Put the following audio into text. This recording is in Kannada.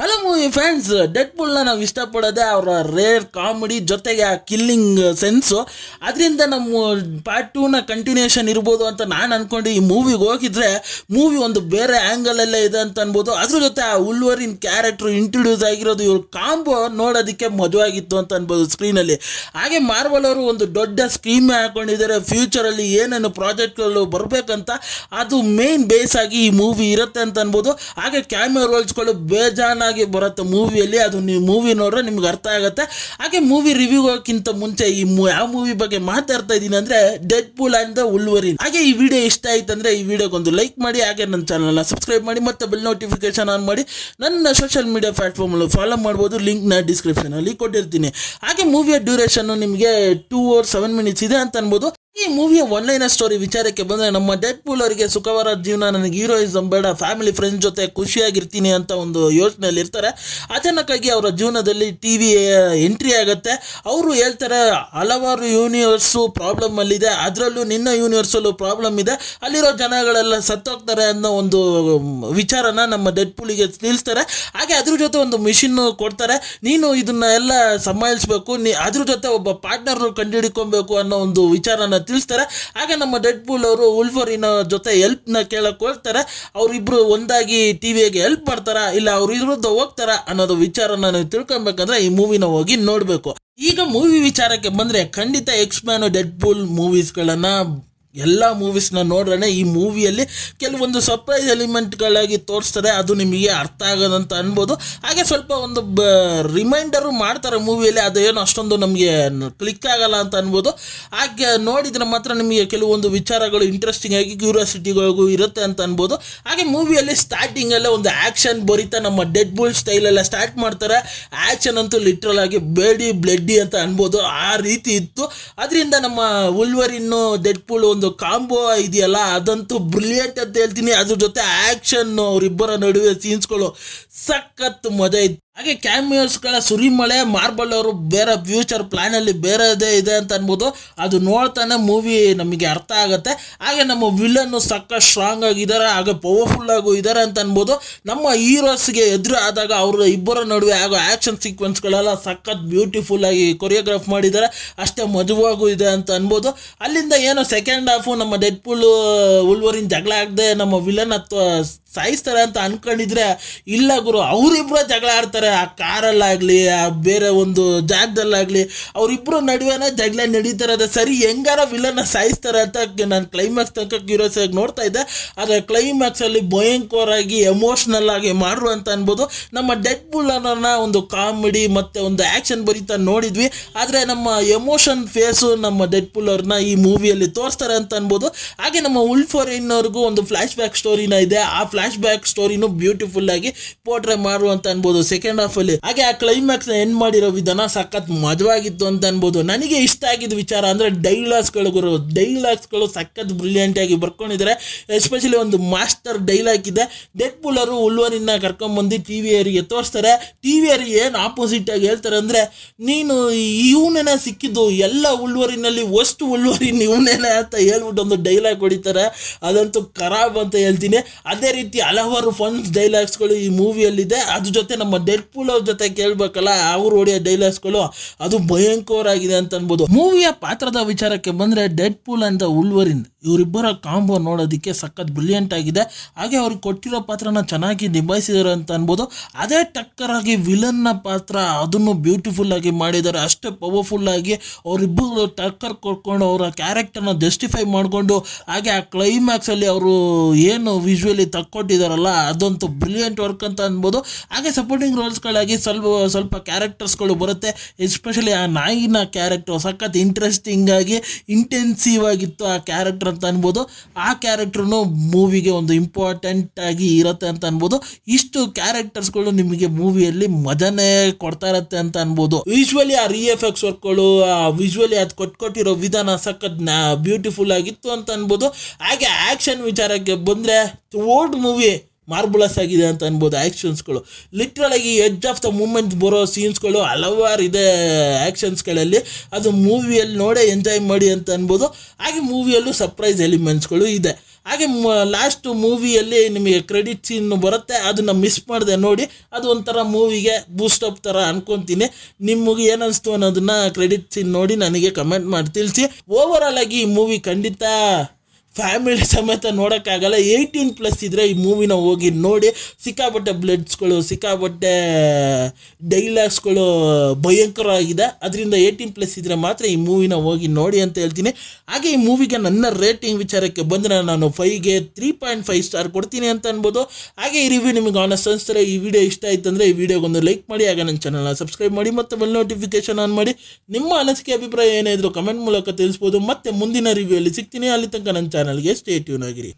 ಹಲೋ ಮೂವಿ ಫ್ರೆಂಡ್ಸ್, ಡೆಡ್ ಪೂಲ್ನ ನಾವು ಇಷ್ಟಪಡೋದೆ ಅವರ ರೇರ್ ಕಾಮಿಡಿ ಜೊತೆಗೆ ಆ ಕಿಲ್ಲಿಂಗ್ ಸೆನ್ಸು. ಅದರಿಂದ ನಮ್ಮ ಪಾರ್ಟ್ 2ನ ಕಂಟಿನ್ಯೂಷನ್ ಇರ್ಬೋದು ಅಂತ ನಾನು ಅಂದ್ಕೊಂಡು ಈ ಮೂವಿಗೆ ಹೋಗಿದ್ರೆ ಮೂವಿ ಒಂದು ಬೇರೆ ಆ್ಯಂಗಲಲ್ಲೇ ಇದೆ ಅಂತ ಅನ್ಬೋದು. ಅದ್ರ ಜೊತೆ ಆ ಉಲ್ವರಿನ್ ಕ್ಯಾರೆಕ್ಟ್ರು ಇಂಟ್ರೊಡ್ಯೂಸ್ ಆಗಿರೋದು ಇವ್ರ ಕಾಂಬೋ ನೋಡೋದಕ್ಕೆ ಮಜವಾಗಿತ್ತು ಅಂತ ಅನ್ಬೋದು ಸ್ಕ್ರೀನಲ್ಲಿ. ಹಾಗೆ ಮಾರ್ವಲ್ ಅವರು ಒಂದು ದೊಡ್ಡ ಸ್ಕೀಮ್ ಹಾಕೊಂಡಿದ್ದಾರೆ, ಫ್ಯೂಚರಲ್ಲಿ ಏನೇನು ಪ್ರಾಜೆಕ್ಟ್ಗಳು ಬರಬೇಕಂತ ಅದು ಮೇನ್ ಬೇಸ್ ಆಗಿ ಈ ಮೂವಿ ಇರುತ್ತೆ ಅಂತ ಅನ್ಬೋದು. ಹಾಗೆ ಕ್ಯಾಮಿಯೋ ರೋಲ್ಸ್ಗಳು ಬೇಜಾನಾಗಿ ಬರುತ್ತೆ ಮೂವಿಯಲ್ಲಿ, ಅದು ನೀವು ಮೂವಿ ನೋಡ್ರೆ ನಿಮ್ಗೆ ಅರ್ಥ ಆಗುತ್ತೆ. ಹಾಗೆ ಮೂವಿ ರಿವ್ಯೂಗೋಕ್ಕಿಂತ ಮುಂಚೆ ಈ ಯಾವ ಮೂವಿ ಬಗ್ಗೆ ಮಾತಾಡ್ತಾ ಇದ್ದೀನಿ ಅಂದರೆ ಡೆಡ್ ಪೂಲ್ ಆ್ಯಂಡ್ ದ ಉಲ್ವರಿನ್. ಹಾಗೆ ಈ ವಿಡಿಯೋ ಇಷ್ಟ ಆಯ್ತು ಅಂದರೆ ಈ ವಿಡಿಯೋಗೊಂದು ಲೈಕ್ ಮಾಡಿ, ಹಾಗೆ ನನ್ನ ಚಾನಲ್ನ ಸಬ್ಸ್ಕ್ರೈಬ್ ಮಾಡಿ, ಮತ್ತು ಬೆಲ್ ನೋಟಿಫಿಕೇಶನ್ ಆನ್ ಮಾಡಿ. ನನ್ನ ಸೋಷಿಯಲ್ ಮೀಡಿಯಾ ಪ್ಲಾಟ್ಫಾರ್ಮಲ್ಲಿ ಫಾಲೋ ಮಾಡ್ಬೋದು, ಲಿಂಕ್ನ ಡಿಸ್ಕ್ರಿಪ್ಷನಲ್ಲಿ ಕೊಟ್ಟಿರ್ತೀನಿ. ಹಾಗೆ ಮೂವಿಯ ಡ್ಯೂರೇಷನ್ನು ನಿಮಗೆ 2 hours 7 minutes ಇದೆ ಅಂತ ಅನ್ಬೋದು. ಈ ಮೂವಿಯ ಒನ್ಲೈನ್ ಸ್ಟೋರಿ ವಿಚಾರಕ್ಕೆ ಬಂದರೆ, ನಮ್ಮ ಡೆಡ್ ಪೂಲ್ ಅವರಿಗೆ ಸುಖವಾದ ಜೀವನ, ನನಗೆ ಹೀರೋಯಿಸಮ್ ಬೇಡ, ಫ್ಯಾಮಿಲಿ ಫ್ರೆಂಡ್ಸ್ ಜೊತೆ ಖುಷಿಯಾಗಿರ್ತೀನಿ ಅಂತ ಒಂದು ಯೋಚನೆಯಲ್ಲಿ ಇರ್ತಾರೆ. ಅಚಾನಕ್ಕಾಗಿ ಅವರ ಜೀವನದಲ್ಲಿ ಟಿವಿ ಎಂಟ್ರಿ ಆಗುತ್ತೆ. ಅವರು ಹೇಳ್ತಾರೆ ಹಲವಾರು ಯೂನಿವರ್ಸು ಪ್ರಾಬ್ಲಮ್ಮಲ್ಲಿದೆ, ಅದರಲ್ಲೂ ನಿನ್ನ ಯೂನಿವರ್ಸಲ್ಲೂ ಪ್ರಾಬ್ಲಮ್ ಇದೆ, ಅಲ್ಲಿರೋ ಜನಗಳೆಲ್ಲ ಸತ್ತೋಗ್ತಾರೆ ಅನ್ನೋ ಒಂದು ವಿಚಾರನ ನಮ್ಮ ಡೆಡ್ ಪೂಲಿಗೆ ತಿಳಿಸ್ತಾರೆ. ಹಾಗೆ ಅದ್ರ ಜೊತೆ ಒಂದು ಮಿಷಿನ್ ಕೊಡ್ತಾರೆ, ನೀನು ಇದನ್ನ ಎಲ್ಲ ಸಂಭಾಳಿಸ್ಬೇಕು, ಅದ್ರ ಜೊತೆ ಒಬ್ಬ ಪಾರ್ಟ್ನರ್ ಕಂಡುಹಿಡ್ಕೊಬೇಕು ಅನ್ನೋ ಒಂದು ವಿಚಾರನ ತಿಳಿಸ್ತಾರೆ. ಹಾಗೆ ನಮ್ಮ ಡೆಡ್ ಪೂಲ್ ಅವರು ಉಲ್ವರಿನ್ ಜೊತೆ ಹೆಲ್ಪ್ನ ಕೇಳಕ್ಕೆ ಹೋಗ್ತಾರೆ. ಅವರಿಬ್ರು ಒಂದಾಗಿ ಟಿವಿಗೆ ಹೆಲ್ಪ್ ಮಾಡ್ತಾರಾ ಇಲ್ಲ ಅವ್ರ ವಿರುದ್ಧ ಹೋಗ್ತಾರಾ ಅನ್ನೋದು ವಿಚಾರನ ನೀವು ತಿಳ್ಕೊಬೇಕಂದ್ರೆ ಈ ಮೂವಿನ ಹೋಗಿ ನೋಡಬೇಕು. ಈಗ ಮೂವಿ ವಿಚಾರಕ್ಕೆ ಬಂದರೆ, ಖಂಡಿತ ಎಕ್ಸ್-ಮ್ಯಾನ್, ಡೆಡ್ ಪೂಲ್ ಮೂವೀಸ್ಗಳನ್ನು ಎಲ್ಲ ಮೂವೀಸ್ನ ನೋಡ್ರೆ ಈ ಮೂವಿಯಲ್ಲಿ ಕೆಲವೊಂದು ಸರ್ಪ್ರೈಸ್ ಎಲಿಮೆಂಟ್ಗಳಾಗಿ ತೋರಿಸ್ತಾರೆ, ಅದು ನಿಮಗೆ ಅರ್ಥ ಆಗೋದಂತ ಅನ್ಬೋದು. ಹಾಗೆ ಸ್ವಲ್ಪ ಒಂದು ರಿಮೈಂಡರು ಮಾಡ್ತಾರೆ ಮೂವಿಯಲ್ಲಿ, ಅದೇನು ಅಷ್ಟೊಂದು ನಮಗೆ ಕ್ಲಿಕ್ ಆಗಲ್ಲ ಅಂತ ಅನ್ಬೋದು. ಹಾಗೆ ನೋಡಿದರೆ ಮಾತ್ರ ನಿಮಗೆ ಕೆಲವೊಂದು ವಿಚಾರಗಳು ಇಂಟ್ರೆಸ್ಟಿಂಗ್ ಆಗಿ ಕ್ಯೂರಿಯಾಸಿಟಿಗಳಿಗೂ ಇರುತ್ತೆ ಅಂತ ಅನ್ಬೋದು. ಹಾಗೆ ಮೂವಿಯಲ್ಲಿ ಸ್ಟಾರ್ಟಿಂಗಲ್ಲೇ ಒಂದು ಆ್ಯಕ್ಷನ್ ಬರೀತಾ ನಮ್ಮ ಡೆಡ್ ಪೂಲ್ ಸ್ಟೈಲೆಲ್ಲ ಸ್ಟಾರ್ಟ್ ಮಾಡ್ತಾರೆ. ಆ್ಯಕ್ಷನ್ ಅಂತೂ ಲಿಟ್ರಲ್ ಆಗಿ ಬ್ಲಡ್ಡಿ ಅಂತ ಅನ್ಬೋದು, ಆ ರೀತಿ ಇತ್ತು. ಅದರಿಂದ ನಮ್ಮ ಉಲ್ವರಿನ್ನು ಡೆಡ್ ಪೂಲ್ ಒಂದು ಕಾಂಬೋ ಇದೆಯಲ್ಲ ಅದಂತೂ ಬ್ರಿಲಿಯಂಟ್ ಅಂತ ಹೇಳ್ತೀನಿ. ಅದ್ರ ಜೊತೆ ಆ್ಯಕ್ಷನ್ ಅವರಿಬ್ಬರ ನಡುವೆ ಸೀನ್ಸ್ಗಳು ಸಖತ್ ಮಜಾ ಇತ್ತು. ಹಾಗೆ ಕ್ಯಾಮಿಯೋಸ್ಗಳ ಸುರಿಮಳೆ. ಮಾರ್ಬಲ್ ಅವರು ಬೇರೆ ಫ್ಯೂಚರ್ ಪ್ಲಾನಲ್ಲಿ ಬೇರೆದೇ ಇದೆ ಅಂತ ಅನ್ಬೋದು, ಅದು ನೋಡ್ತಾನೆ ಮೂವಿ ನಮಗೆ ಅರ್ಥ ಆಗುತ್ತೆ. ಹಾಗೆ ನಮ್ಮ ವಿಲನ್ನು ಸಖತ್ ಸ್ಟ್ರಾಂಗ್ ಆಗಿದ್ದಾರೆ, ಹಾಗೆ ಪವರ್ಫುಲ್ ಆಗು ಇದ್ದಾರೆ ಅಂತ ಅನ್ಬೋದು. ನಮ್ಮ ಹೀರೋಸ್ಗೆ ಎದುರು ಆದಾಗ ಅವರ ಇಬ್ಬರ ನಡುವೆ ಆಗೋ ಆ್ಯಕ್ಷನ್ ಸೀಕ್ವೆನ್ಸ್ಗಳೆಲ್ಲ ಸಖತ್ ಬ್ಯೂಟಿಫುಲ್ ಆಗಿ ಕೊರಿಯೋಗ್ರಾಫ್ ಮಾಡಿದ್ದಾರೆ, ಅಷ್ಟೇ ಮಜವಾಗೂ ಇದೆ ಅಂತ ಅನ್ಬೋದು. ಅಲ್ಲಿಂದ ಏನೋ ಸೆಕೆಂಡ್ ಹಾಫು ನಮ್ಮ ಡೆಡ್ ಪೂಲ್ ಉಲ್ವರಿನ್ ಜಗಳ ಆಗದೆ ನಮ್ಮ ವಿಲನ್ ಸಾಯಿಸ್ತಾರೆ ಅಂತ ಅನ್ಕೊಂಡಿದ್ರೆ, ಇಲ್ಲ ಗುರು, ಅವರಿಬ್ಬರು ಜಗಳ ಆಡ್ತಾರೆ. ಆ ಕಾರಲ್ಲಾಗಲಿ ಆ ಬೇರೆ ಒಂದು ಜಾಗದಲ್ಲಾಗಲಿ ಅವರಿಬ್ಬರು ನಡುವೆನೇ ಜಗಳ ನಡೀತಾರೆ. ಸರಿ, ಹೆಂಗಾರ ವಿಲನ್ನ ಸಾಯಿಸ್ತಾರೆ ಅಂತ ನಾನು ಕ್ಲೈಮ್ಯಾಕ್ಸ್ ತನಕ ಕ್ಯೂರಿಯಸ್ ಆಗಿ ನೋಡ್ತಾ ಇದ್ದೆ. ಆದರೆ ಕ್ಲೈಮ್ಯಾಕ್ಸಲ್ಲಿ ಭಯಂಕರವಾಗಿ ಎಮೋಷ್ನಲ್ ಆಗಿ ಮಾಡ್ರು ಅಂತ ಅನ್ಬೋದು. ನಮ್ಮ ಡೆಡ್ ಪೂಲ್ ಅನ್ನೋನ ಒಂದು ಕಾಮಿಡಿ ಮತ್ತು ಒಂದು ಆ್ಯಕ್ಷನ್ ಬರೀತಾ ನೋಡಿದ್ವಿ, ಆದರೆ ನಮ್ಮ ಎಮೋಷನ್ ಫೇಸು ನಮ್ಮ ಡೆಡ್ ಪೂಲ್ ಅವ್ರನ್ನ ಈ ಮೂವಿಯಲ್ಲಿ ತೋರಿಸ್ತಾರೆ ಅಂತ ಅನ್ಬೋದು. ಹಾಗೆ ನಮ್ಮ ಉಲ್ವರಿನ್ ಅವ್ರಿಗೂ ಒಂದು ಫ್ಲ್ಯಾಶ್ ಬ್ಯಾಕ್ ಸ್ಟೋರಿನ ಇದೆ, ಆ ಫ್ಲ್ಯಾಶ್ ಬ್ಯಾಕ್ ಸ್ಟೋರಿನೂ ಬ್ಯೂಟಿಫುಲ್ ಆಗಿ ಪೋರ್ಟ್ರೇ ಮಾಡು ಅಂತ ಅನ್ಬೋದು ಸೆಕೆಂಡ್ ಹಾಫ್ ಅಲ್ಲಿ. ಹಾಗೆ ಆ ಕ್ಲೈಮ್ಯಾಕ್ಸ್ ಎಂಡ್ ಮಾಡಿರೋ ವಿಧಾನ ಸಖತ್ ಮಜವಾಗಿತ್ತು ಅಂತ ಅನ್ಬೋದು. ನನಗೆ ಇಷ್ಟ ಆಗಿದ್ದ ವಿಚಾರ ಅಂದ್ರೆ ಡೈಲಾಗ್ಸ್ಗಳು ಸಖತ್ ಬ್ರಿಲಿಯಂಟ್ ಆಗಿ ಬರ್ಕೊಂಡಿದ್ದಾರೆ. ಎಸ್ಪೆಷಲಿ ಒಂದು ಮಾಸ್ಟರ್ ಡೈಲಾಗ್ ಇದೆ. ಡೆಡ್ ಪೂಲ್ ಅವರು ಉಲ್ವರಿನ್ನ ಕರ್ಕೊಂಡ್ಬಂದು ಟಿವಿಯರಿಗೆ ತೋರಿಸ್ತಾರೆ. ಟಿವಿಯರಿಗೆ ಏನು ಆಪೋಸಿಟ್ ಆಗಿ ಹೇಳ್ತಾರೆ ಅಂದ್ರೆ, ನೀನು ಇವನೇನೆ ಸಿಕ್ಕಿದ್ದು, ಎಲ್ಲ ಉಲ್ವರಿನಲ್ಲಿ ವಸ್ಟ್ ಉಲ್ವರಿನ್ ಇವನೇನೆ ಅಂತ ಹೇಳ್ಬಿಟ್ಟು ಒಂದು ಡೈಲಾಗ್ ಹೊಡಿತಾರೆ. ಅದಂತೂ ಖರಾಬ್ ಅಂತ ಹೇಳ್ತೀನಿ. ಅದೇ ರೀತಿ ಹಲವಾರು ಫನ್ ಡೈಲಾಗ್ಸ್ಗಳು ಈ ಮೂವಿಯಲ್ಲಿದೆ. ಅದ್ರ ಜೊತೆ ನಮ್ಮ ಡೆಡ್ ಪೂಲ್ ಅವ್ರ ಜೊತೆ ಕೇಳಬೇಕಲ್ಲ, ಅವ್ರು ಹೊಡೆಯೋ ಡೈಲಾಗ್ಸ್ಗಳು ಅದು ಭಯಂಕರ ಆಗಿದೆ ಅಂತ ಅನ್ಬೋದು. ಮೂವಿಯ ಪಾತ್ರದ ವಿಚಾರಕ್ಕೆ ಬಂದರೆ, ಡೆಡ್ ಪೂಲ್ ಅಂಡ್ ಉಲ್ವರಿನ್ ಇವರಿಬ್ಬರ ಕಾಂಬೋ ನೋಡೋದಕ್ಕೆ ಸಖತ್ ಬ್ರಿಲಿಯಂಟ್ ಆಗಿದೆ. ಹಾಗೆ ಅವ್ರಿಗೆ ಕೊಟ್ಟಿರೋ ಪಾತ್ರನ ಚೆನ್ನಾಗಿ ನಿಭಾಯಿಸಿದ್ದಾರೆ ಅಂತ ಅನ್ಬೋದು. ಅದೇ ಟಕ್ಕರಾಗಿ ವಿಲನ್ನ ಪಾತ್ರ ಅದನ್ನು ಬ್ಯೂಟಿಫುಲ್ ಆಗಿ ಮಾಡಿದ್ದಾರೆ, ಅಷ್ಟೇ ಪವರ್ಫುಲ್ ಆಗಿ ಅವರಿಬ್ಬರು ಟಕ್ಕರ್ ಕೊಟ್ಕೊಂಡು ಅವರ ಕ್ಯಾರೆಕ್ಟರ್ನ ಜಸ್ಟಿಫೈ ಮಾಡಿಕೊಂಡು, ಹಾಗೆ ಆ ಕ್ಲೈಮ್ಯಾಕ್ಸಲ್ಲಿ ಅವರು ಏನು ವಿಜುವಲಿ ತಕ್ಕೊಟ್ಟಿದ್ದಾರಲ್ಲ ಅದಂತೂ ಬ್ರಿಲಿಯಂಟ್ ವರ್ಕ್ ಅಂತ ಅನ್ಬೋದು. ಹಾಗೆ ಸಪೋರ್ಟಿಂಗ್ ರೋಲ್ಸ್ಗಳಾಗಿ ಸ್ವಲ್ಪ ಕ್ಯಾರೆಕ್ಟರ್ಸ್ಗಳು ಬರುತ್ತೆ. ಎಸ್ಪೆಷಲಿ ಆ ನಾಯಿನ ಕ್ಯಾರೆಕ್ಟರ್ ಸಖತ್ ಇಂಟ್ರೆಸ್ಟಿಂಗ್ ಆಗಿ ಇಂಟೆನ್ಸಿವ್ ಆಗಿತ್ತು ಆ ಕ್ಯಾರೆಕ್ಟರ್ ಅಂತ ಅನ್ಬೋದು. ಆ ಕ್ಯಾರೆಕ್ಟರ್ನು ಮೂವಿಗೆ ಒಂದು ಇಂಪಾರ್ಟೆಂಟ್ ಆಗಿ ಇರುತ್ತೆ ಅಂತ ಅನ್ಬೋದು. ಇಷ್ಟು ಕ್ಯಾರೆಕ್ಟರ್ಸ್ಗಳು ನಿಮಗೆ ಮೂವಿಯಲ್ಲಿ ಮಜಾನೇ ಕೊಡ್ತಾ ಇರುತ್ತೆ ಅಂತ ಅನ್ಬೋದು. ವಿಜುವಲಿ ಆ ರಿಎಫ್ಎಕ್ಸ್ ವರ್ಕ್ಗಳು, ವಿಜುವಲಿ ಅದು ಕೊಟ್ಟಿರೋ ವಿಧಾನ ಸಖತ್ ಬ್ಯೂಟಿಫುಲ್ ಆಗಿತ್ತು ಅಂತ ಅನ್ಬೋದು. ಹಾಗೆ ಆ್ಯಕ್ಷನ್ ವಿಚಾರಕ್ಕೆ ಬಂದರೆ ಓಲ್ಡ್ ಮೂವಿ ಮಾರ್ಬುಲಸ್ ಆಗಿದೆ ಅಂತ ಅನ್ಬೋದು. ಆ್ಯಕ್ಷನ್ಸ್ಗಳು ಲಿಟ್ರಲ್ ಆಗಿ ಎಡ್ಜ್ ಆಫ್ ದ ಮೂಮೆಂಟ್ ಬರೋ ಸೀನ್ಸ್ಗಳು ಹಲವಾರು ಇದೆ ಆ್ಯಕ್ಷನ್ಸ್ಗಳಲ್ಲಿ, ಅದು ಮೂವಿಯಲ್ಲಿ ನೋಡೇ ಎಂಜಾಯ್ ಮಾಡಿ ಅಂತ ಅನ್ಬೋದು. ಹಾಗೆ ಮೂವಿಯಲ್ಲೂ ಸರ್ಪ್ರೈಸ್ ಎಲಿಮೆಂಟ್ಸ್ಗಳು ಇದೆ. ಹಾಗೆ ಲಾಸ್ಟ್ ಮೂವಿಯಲ್ಲಿ ನಿಮಗೆ ಕ್ರೆಡಿಟ್ ಸೀನ್ ಬರುತ್ತೆ, ಅದನ್ನು ಮಿಸ್ ಮಾಡಿದೆ ನೋಡಿ. ಅದು ಒಂಥರ ಮೂವಿಗೆ ಬೂಸ್ಟಪ್ ಥರ ಅನ್ಕೊತೀನಿ. ನಿಮಗೆ ಏನನ್ನಿಸ್ತು ಅನ್ನೋದನ್ನ ಕ್ರೆಡಿಟ್ ಸೀನ್ ನೋಡಿ ನನಗೆ ಕಮೆಂಟ್ ಮಾಡಿ ತಿಳಿಸಿ. ಓವರಾಲ್ ಆಗಿ ಈ ಮೂವಿ ಖಂಡಿತ ಫ್ಯಾಮಿಲಿ ಸಮೇತ ನೋಡೋಕ್ಕಾಗಲ್ಲ. 18+ ಇದ್ದರೆ ಈ ಮೂವಿನ ಹೋಗಿ ನೋಡಿ. ಸಿಕ್ಕಾಪಟ್ಟೆ ಬ್ಲಡ್ಸ್ಗಳು, ಸಿಕ್ಕಾಪಟ್ಟೆ ಡೈಲಾಗ್ಸ್ಗಳು ಭಯಂಕರವಾಗಿದೆ. ಅದರಿಂದ 18+ ಇದ್ದರೆ ಮಾತ್ರ ಈ ಮೂವಿನ ಹೋಗಿ ನೋಡಿ ಅಂತ ಹೇಳ್ತೀನಿ. ಹಾಗೆ ಈ ಮೂವಿಗೆ ನನ್ನ ರೇಟಿಂಗ್ ವಿಚಾರಕ್ಕೆ ಬಂದರೆ ನಾನು 5ಗೆ 3.5 ಸ್ಟಾರ್ ಕೊಡ್ತೀನಿ ಅಂತ ಅನ್ಬೋದು. ಹಾಗೆ ಈ ರಿವ್ಯೂ ನಿಮಗೆ ಆನಸ್ಟ್ ಅನಿಸ್ತಾರೆ, ಈ ವಿಡಿಯೋ ಇಷ್ಟ ಆಯ್ತು ಅಂದರೆ ಈ ವಿಡಿಯೋಗೊಂದು ಲೈಕ್ ಮಾಡಿ, ಹಾಗೆ ನನ್ನ ಚಾನಲ್ನ ಸಬ್ಸ್ಕ್ರೈಬ್ ಮಾಡಿ ಮತ್ತು ಬೆಲ್ ನೋಟಿಫಿಕೇಶನ್ ಆನ್ ಮಾಡಿ. ನಿಮ್ಮ ಅನಿಸಿಕೆ ಅಭಿಪ್ರಾಯ ಏನೇ ಇದ್ರೂ ಕಮೆಂಟ್ ಮೂಲಕ ತಿಳಿಸ್ಬೋದು. ಮತ್ತೆ ಮುಂದಿನ ರಿವ್ಯೂ ಅಲ್ಲಿ ಸಿಗ್ತೀನಿ. ಅಲ್ಲಿ ತನಕ ನನ್ನ ಚಾನಲ್ಗೆ ಸ್ಟೇ ಟ್ಯೂನ್ ಆಗಿರಿ.